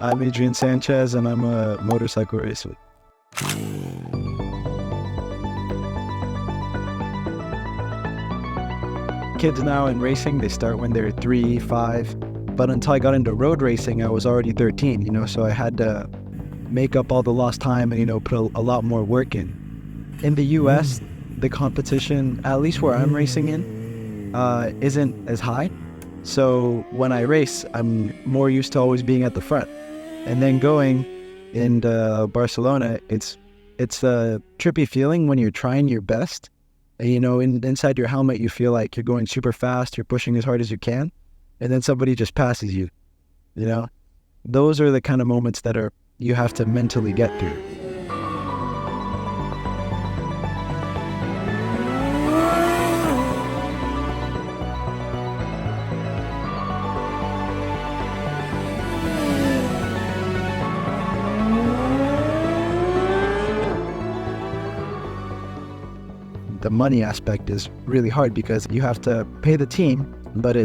I'm Adrian Sanchez, and I'm a motorcycle racer. Kids now in racing, they start when they're 3, 5. But until I got into road racing, I was already 13, so I had to make up all the lost time and, put a lot more work in. In the US, the competition, at least where I'm racing in, isn't as high. So when I race, I'm more used to always being at the front. And then going into Barcelona, it's a trippy feeling when you're trying your best. And, inside your helmet, you feel like you're going super fast, you're pushing as hard as you can, and then somebody just passes you. Those are the kind of moments that you have to mentally get through. The money aspect is really hard because you have to pay the team, but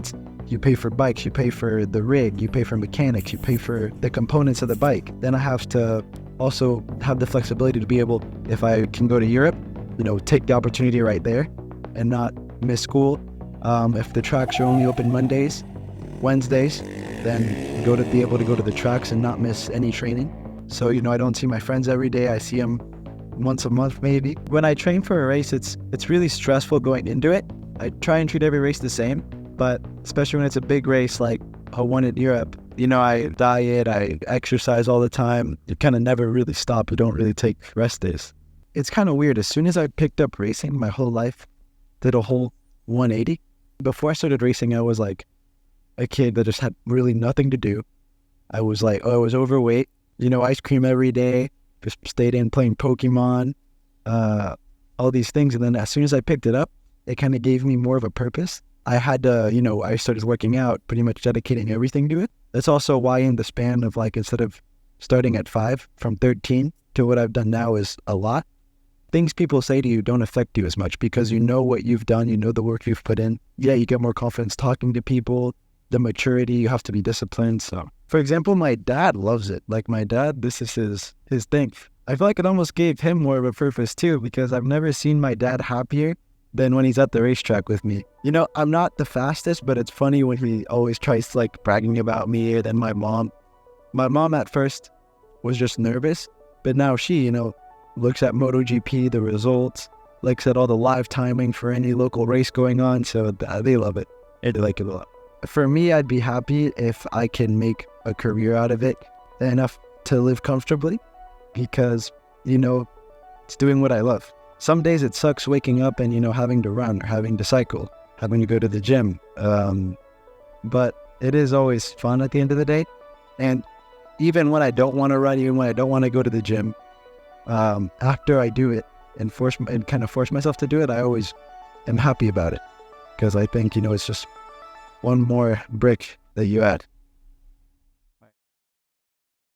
you pay for bikes, you pay for the rig, you pay for mechanics, you pay for the components of the bike. Then I have to also have the flexibility to be able, if I can go to Europe, take the opportunity right there and not miss school. If the tracks are only open Mondays, Wednesdays, then be able to go to the tracks and not miss any training. So, I don't see my friends every day. I see them once a month maybe. When I train for a race, it's really stressful going into it. I try and treat every race the same, but especially when it's a big race like a one in Europe, I diet, I exercise all the time. You kind of never really stop. You don't really take rest days. It's kind of weird. As soon as I picked up racing, my whole life did a whole 180. Before I started racing, I was like a kid that just had really nothing to do. I was overweight, ice cream every day. Just stayed in playing Pokemon, all these things. And then as soon as I picked it up, it kind of gave me more of a purpose. I had to, I started working out, pretty much dedicating everything to it. That's also why in the span of instead of starting at 5, from 13 to what I've done now is a lot. Things people say to you don't affect you as much because you know what you've done, you know the work you've put in. Yeah, you get more confidence talking to people, the maturity, you have to be disciplined. So, for example, my dad loves it. My dad, this is his thing. I feel like it almost gave him more of a purpose too, because I've never seen my dad happier than when he's at the racetrack with me. I'm not the fastest, but it's funny when he always tries to bragging about me. Or then my mom at first was just nervous, but now she, looks at MotoGP, the results, looks at all the live timing for any local race going on. So they love it. They like it a lot. For me, I'd be happy if I can make a career out of it enough to live comfortably because, it's doing what I love. Some days it sucks waking up and, having to run or having to cycle, having to go to the gym. But it is always fun at the end of the day. And even when I don't want to run, even when I don't want to go to the gym, after I do it and kind of force myself to do it, I always am happy about it because I think, it's just one more brick that you add.